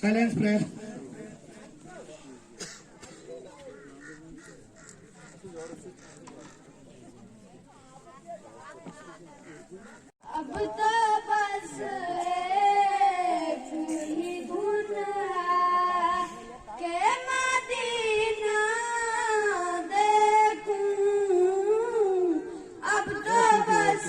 Silence press. अब तो बस एक ही धुन है कि मदीना देखूं। अब तो बस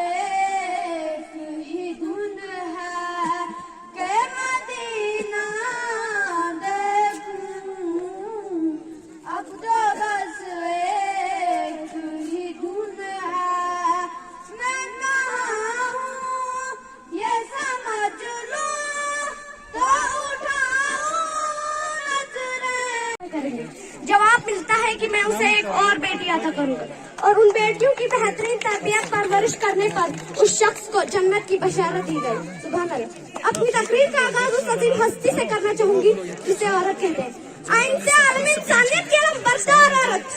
एक ही धुन है कि मदीना देखूं। अब तो बस एक ही धुन है। जवाब मिलता है कि मैं उसे एक और बेटी अता करूंगा और उन बेटियों की बेहतरीन तरबियत परवरिश करने पर उस शख्स को जन्नत की बशारत दी गई। सुभान अल्लाह। अपनी तकरीर का आगाज उस अजीम हस्ती से करना चाहूंगी जिसे औरत कहते हैं। आइन से आलम इंसानियत की अलम बरदार औरत,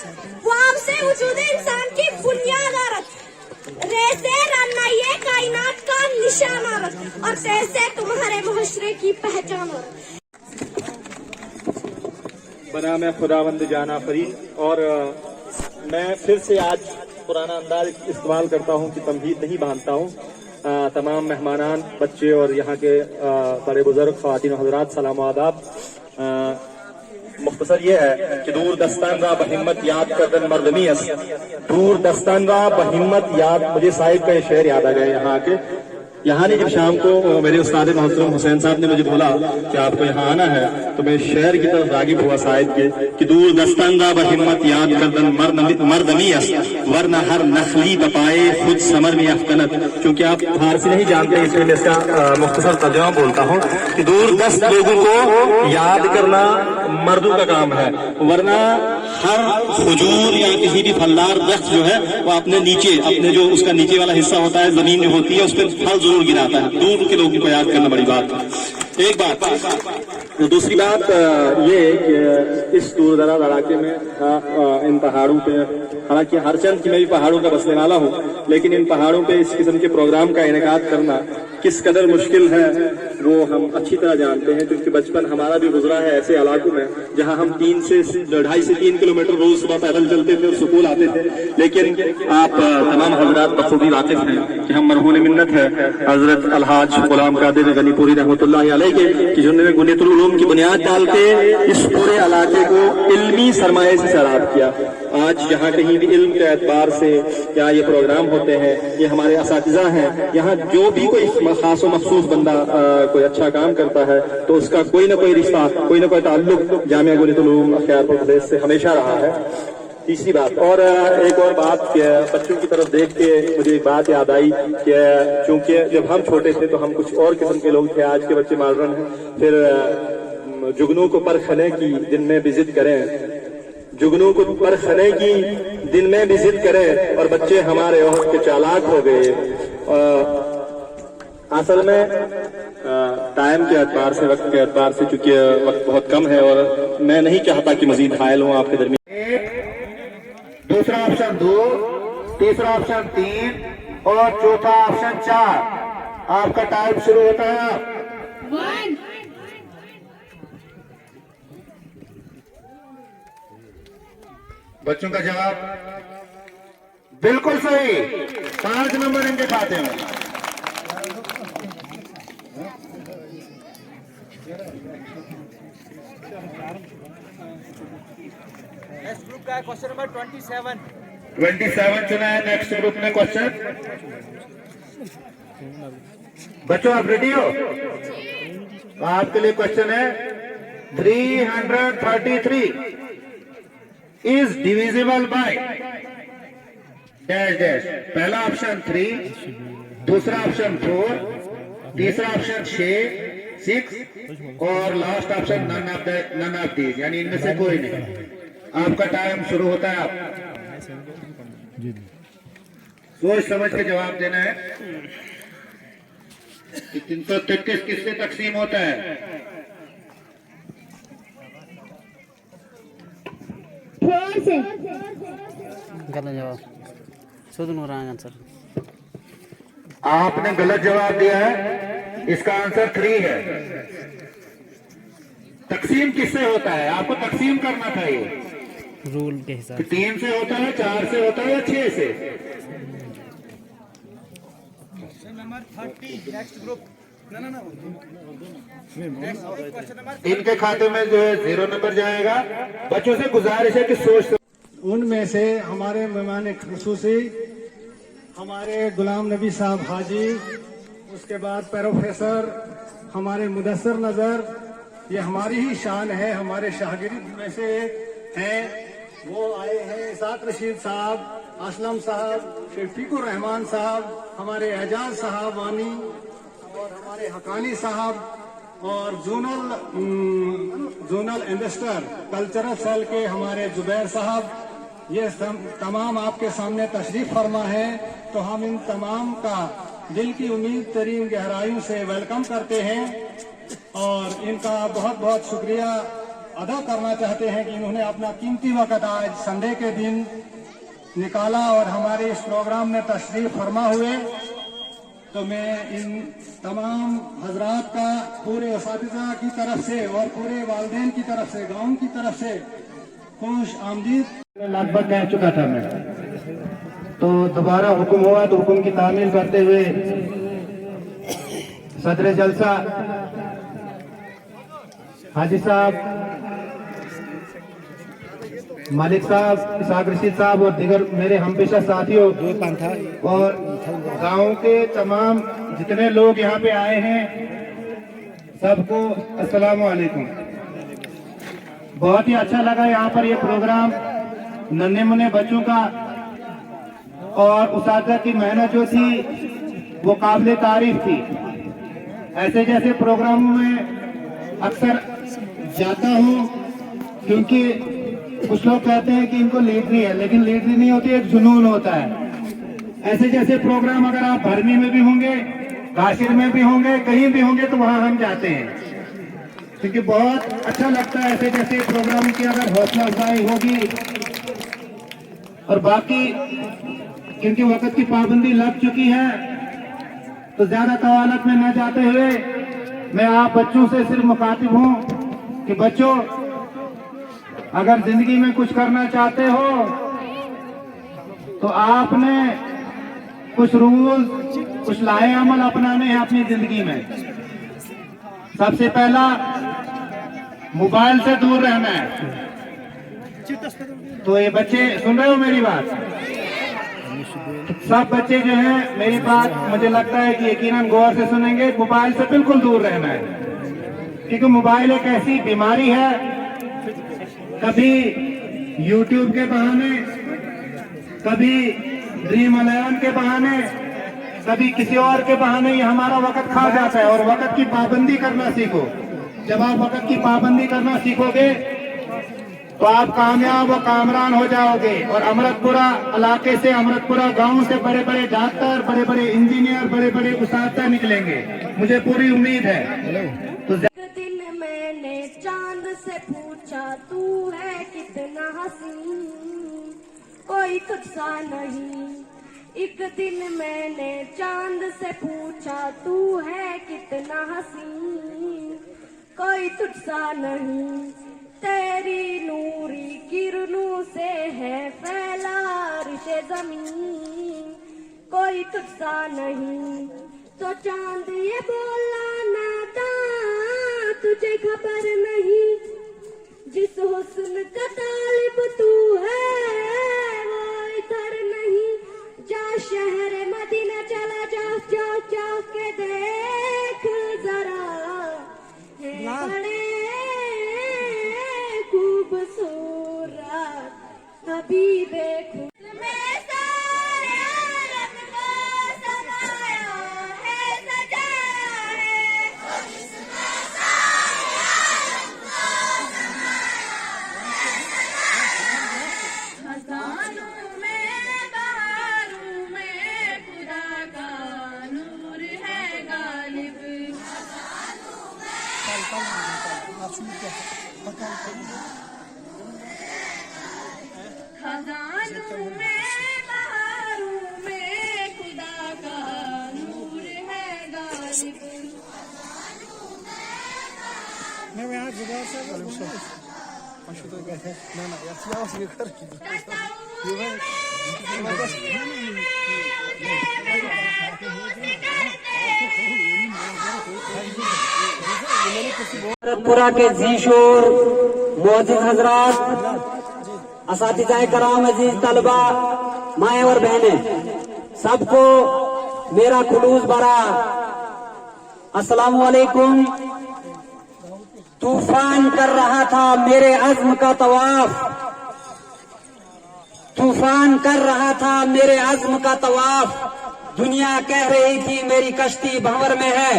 ख्वाब से वजूद इंसान की बुनियाद औरत, रे से रन्नाये कायनात का निशान औरत और ते से तुम्हारे मुहशरे की पहचान औरत। बना मैं खुदावंद जाना फरीद। और मैं फिर से आज पुराना अंदाज इस्तेमाल करता हूँ कि तमहीद नहीं बांधता हूँ। तमाम मेहमानान, बच्चे और यहाँ के बड़े बुजुर्ग, ख़वातीन और हज़रात, सलाम व आदाब। मुख्तसर ये है कि दूर दस्तान रा बहिम्मत याद करदन मर्दमीस, दूर दस्तान रा बहिम्मत याद। मुझे साहिब का ये शेर याद आ गया यहाँ के। यहाँ ने जब शाम को मेरे उस्ताद मोहतरम हुसैन साहब ने मुझे बोला कि आपको यहाँ आना है, तो मैं शहर की तरफ रागिब हुआ साहिब के कि दूर दस्तांदा बहिम्मत याद करदन मर्दमीस वरना हर नखली बपाए खुद समर में अफकनत। क्योंकि आप फारसी नहीं जानते इसलिए मैं इसका मुख्तसर तर्जुमा बोलता हूँ कि दूर दस्त लोगों को याद करना मर्दों का काम है, वरना हर खजूर या किसी भी फलदार दरख्त जो है वो अपने नीचे, अपने जो उसका नीचे वाला हिस्सा होता है, जमीन जो होती है, उस पर फल जरूर गिराता है। दूर के लोगों को याद करना बड़ी बात है। एक बात। दूसरी बात ये कि इस दूर दराज इलाके में इन पहाड़ों पे, हालांकि हर चंद की मैं भी पहाड़ों का बसने वाला हूँ, लेकिन इन पहाड़ों पे इस किस्म के प्रोग्राम का इनेकाद करना किस कदर मुश्किल है वो हम अच्छी तरह जानते हैं, क्योंकि बचपन हमारा भी गुजरा है ऐसे इलाकों में जहां हम 2.5 से 3 किलोमीटर रोज सुबह पैदल चलते थे और स्कूल आते थे। लेकिन आप तमाम हजरात बखूबी वाकिफ हैं कि हम मरहून मिन्नत है हजरत अलहाज गुलाम कादिर गनीपुरी रहमतुल्लाह अलैह के कि जिन्होंने गुनियतुल उलूम की बुनियाद डाल के इस पूरे इलाके को इल्मी सरमाए से सैराब किया। आज जहाँ कहीं भी इल्म के एतबार से या ये प्रोग्राम होते हैं, ये हमारे असातिज़ा हैं, यहाँ जो भी कोई खास व मखसूस बंदा कोई अच्छा काम करता है तो उसका कोई ना कोई रिश्ता, कोई ना कोई ताल्लुक जामिया गुनियतुल उलूम अख्तियारपुर प्रदेश से हमेशा रहा है। तीसरी बात, और एक और बात कि बच्चों की तरफ देख के मुझे एक बात याद आई कि चूंकि जब हम छोटे थे तो हम कुछ और किस्म के लोग थे, आज के बच्चे मॉडर्न हैं। फिर जुगनू को परखने की दिन में भी जिद करें, जुगनू को परखने की दिन में भी जिद करें और बच्चे हमारे वक्त के चालाक हो गए। असल में टाइम के एतबार से, वक्त के एतबार से, चूंकि वक्त बहुत कम है और मैं नहीं चाहता कि मजीद हायल हूँ आपके दरमियान। दूसरा ऑप्शन 2, तीसरा ऑप्शन 3 और चौथा ऑप्शन 4। आपका टाइम शुरू होता है। 1। बच्चों का जवाब बिल्कुल सही। 5 नंबर इनके खाते में। नेक्स्ट ग्रुप का है क्वेश्चन नंबर 27। 27 चुना है। नेक्स्ट ग्रुप में क्वेश्चन। बच्चों आप रेडी हो? तो आपके लिए क्वेश्चन है 333 is divisible by dash dash. पहला ऑप्शन 3, दूसरा ऑप्शन 4, तीसरा ऑप्शन 6 और last option none of these, यानी इनमें से कोई नहीं। आपका टाइम शुरू होता है। आप सोच समझ के जवाब देना है। 333 किससे तकसीम होता है? गलत जवाब। सुधन हो रहा है आंसर। आपने गलत जवाब दिया है। इसका आंसर 3 है। तकसीम किससे होता है? आपको तकसीम करना था ये रूल के हिसाब 3 से होता है, 4 से होता है या 6 से? इनके खाते में जो है 0 नंबर जाएगा। बच्चों से गुजारिश है कि सोच। उनमें से हमारे मेहमान खुसूसी हमारे गुलाम नबी साहब हाजी, उसके बाद प्रोफेसर हमारे मुदस्सर नजर, ये हमारी ही शान है, हमारे शागिर्द में से हैं। वो आए हैं इसाक रशीद साहब, असलम साहब, शफीकुर रहमान साहब, हमारे एजाज साहब वानी और हमारे हकानी साहब और जोनल इन्वेस्टर कल्चरल सेल के हमारे जुबैर साहब, ये तमाम आपके सामने तशरीफ फरमा है। तो हम इन तमाम का दिल की उम्मीद तरीन गहराइयों से वेलकम करते हैं और इनका बहुत बहुत शुक्रिया अदा करना चाहते हैं कि इन्होंने अपना कीमती वक्त आज संडे के दिन निकाला और हमारे इस प्रोग्राम में तशरीफ फरमा हुए। तो मैं इन तमाम हजरात का पूरे असातिज़ा की तरफ से और पूरे वालिदैन की तरफ से, गाँव की तरफ से खुश आमदीद लगभग कह चुका था मैं। तो दोबारा हुक्म हुआ तो हुक्म की तामील करते हुए सदर जलसा हाजी साहब, मालिक साहब, इसाक रशीद साहब और दीगर मेरे हमपेशा साथियों और गांव के तमाम जितने लोग यहाँ पे आए हैं सबको अस्सलाम वालेकुम। बहुत ही अच्छा लगा यहाँ पर ये प्रोग्राम। नन्हे मुन्ने बच्चों का और उस्ताद की मेहनत जो थी वो काबिल तारीफ थी। ऐसे जैसे प्रोग्रामों में अक्सर जाता हूँ क्योंकि कुछ लोग कहते हैं कि इनको लीडरी है, लेकिन लीडरी नहीं होती, एक जुनून होता है। ऐसे जैसे प्रोग्राम अगर आप भरमी में भी होंगे, गाशिर में भी होंगे, कहीं भी होंगे तो वहां हम जाते हैं क्योंकि बहुत अच्छा लगता है। ऐसे जैसे प्रोग्राम की अगर हौसला अफजाई होगी और बाकी क्योंकि वक्त की पाबंदी लग चुकी है तो ज्यादा कवालत में न जाते हुए मैं आप बच्चों से सिर्फ मुखातिब हूँ कि बच्चों अगर जिंदगी में कुछ करना चाहते हो तो आपने कुछ रूल, कुछ लाए अमल अपनाने हैं अपनी जिंदगी में। सबसे पहला मोबाइल से दूर रहना है। तो ये बच्चे सुन रहे हो मेरी बात? सब बच्चे जो हैं मेरी बात मुझे लगता है कि यकीनन गौर से सुनेंगे। मोबाइल से बिल्कुल दूर रहना है क्योंकि मोबाइल एक ऐसी बीमारी है, कभी YouTube के बहाने, कभी ड्रीम 11 के बहाने, कभी किसी और के बहाने ये हमारा वक्त खा जाता है। और वक्त की पाबंदी करना सीखो। जब आप वक्त की पाबंदी करना सीखोगे तो आप कामयाब व कामरान हो जाओगे। और अमृतपुरा इलाके से, अमृतपुरा गांव से बड़े बड़े डॉक्टर, बड़े बड़े इंजीनियर, बड़े बड़े उस्ताद निकलेंगे, मुझे पूरी उम्मीद है। तो एक दिन मैंने चांद से पूछा तू है कितना हसीन, कोई तुझसा नहीं। एक दिन मैंने चांद से पूछा तू है कितना हसीन, कोई तुझसा नहीं। तेरी नूरी किरणों से है फैला रिशे जमीन, कोई तुझसा नहीं। तो चांद ये बोला नाता तुझे खबर नहीं, जिस हुस्न का तालिब तू है वो इधर हबीबे खुद में सारे आलम को समाया है, सजाया है। इसमें सारे आलम को समाया है, सजाया है। खजानों में बहारों में खुदा का नूर है गालिब। खजानों में बहारों में खुदा का नूर है गालिब। पूरा के जीशोर मोअज़्ज़िज़ हजरात, असातिज़ाए कराम, अजीज तलबा, माएँ और बहनें, सबको मेरा खुलूस भरा अस्सलामु अलैकुम। तूफान कर रहा था मेरे अज़्म का तवाफ, तूफान कर रहा था मेरे अज़्म का तवाफ। दुनिया कह रही थी मेरी कश्ती भंवर में है,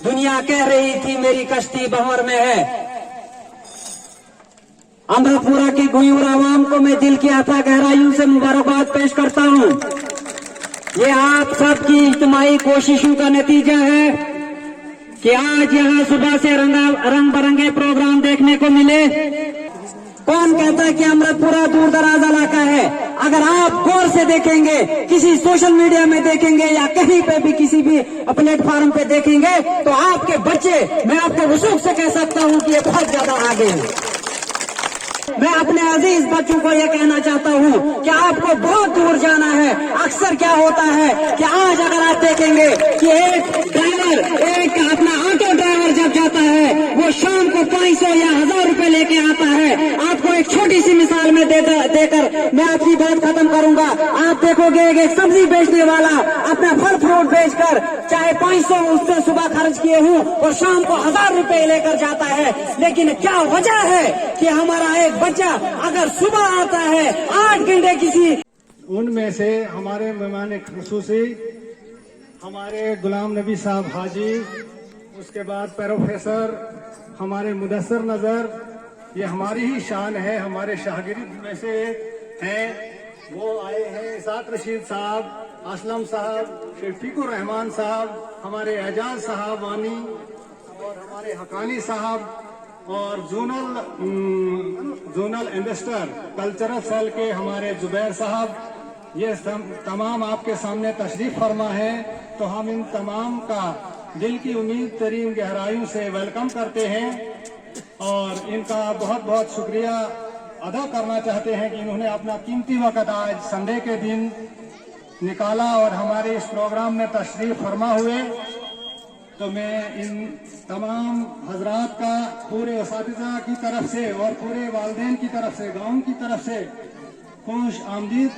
दुनिया कह रही थी मेरी कश्ती भंवर में है। अमृतपुरा की गुयूर आवाम को मैं दिल की अता गहराइयों से मुबारकबाद पेश करता हूं। ये आप सबकी इज्तिमाई कोशिशों का नतीजा है कि आज यहाँ सुबह से रंग बिरंगे प्रोग्राम देखने को मिले। कौन कहता है कि अमृतपुरा दूर दराज इलाका है? अगर आप गौर से देखेंगे, किसी सोशल मीडिया में देखेंगे या कहीं पे भी किसी भी प्लेटफॉर्म पे देखेंगे, तो आपके बच्चे, मैं आपके वसूख से कह सकता हूँ कि ये बहुत ज्यादा आगे हैं। मैं अपने अजीज बच्चों को यह कहना चाहता हूँ कि आपको बहुत दूर जाना है। अक्सर क्या होता है कि आज अगर आप देखेंगे कि एक ड्राइवर, एक अपना ऑटो ड्राइवर जब जाता है, वो शाम को 500 या 1000 रुपए लेके आता है। आपको एक छोटी सी मिसाल में देकर मैं अपनी बात खत्म करूंगा। आप देखोगे एक सब्जी बेचने वाला अपना फल फ्रूट बेचकर चाहे 500 उससे सुबह खर्च किए हूँ और शाम को 1000 रुपए लेकर जाता है। लेकिन क्या वजह है कि हमारा एक बच्चा अगर सुबह आता है 8 घंटे किसी, उनमें से हमारे मेहमान खुसूसी हमारे गुलाम नबी साहब हाजी, उसके बाद प्रोफेसर हमारे मुदस्सर नजर, ये हमारी ही शान है, हमारे शागिर्द में से हैं। वो आए हैं इसाक रशीद साहब, असलम साहब, शफीकुर रहमान साहब, हमारे एजाज साहब वानी और हमारे हकानी साहब और जोनल इन्वेस्टर कल्चरल सेल के हमारे जुबैर साहब, ये तमाम आपके सामने तशरीफ फरमा है। तो हम इन तमाम का दिल की उम्मीद तरीन गहराइयों से वेलकम करते हैं और इनका बहुत बहुत शुक्रिया अदा करना चाहते हैं कि इन्होंने अपना कीमती वक्त आज संडे के दिन निकाला और हमारे इस प्रोग्राम में तशरीफ फरमा हुए। तो मैं इन तमाम हजरात का पूरे असातिज़ा की तरफ से और पूरे वालिदैन की तरफ से, गांव की तरफ से खुश आमदीद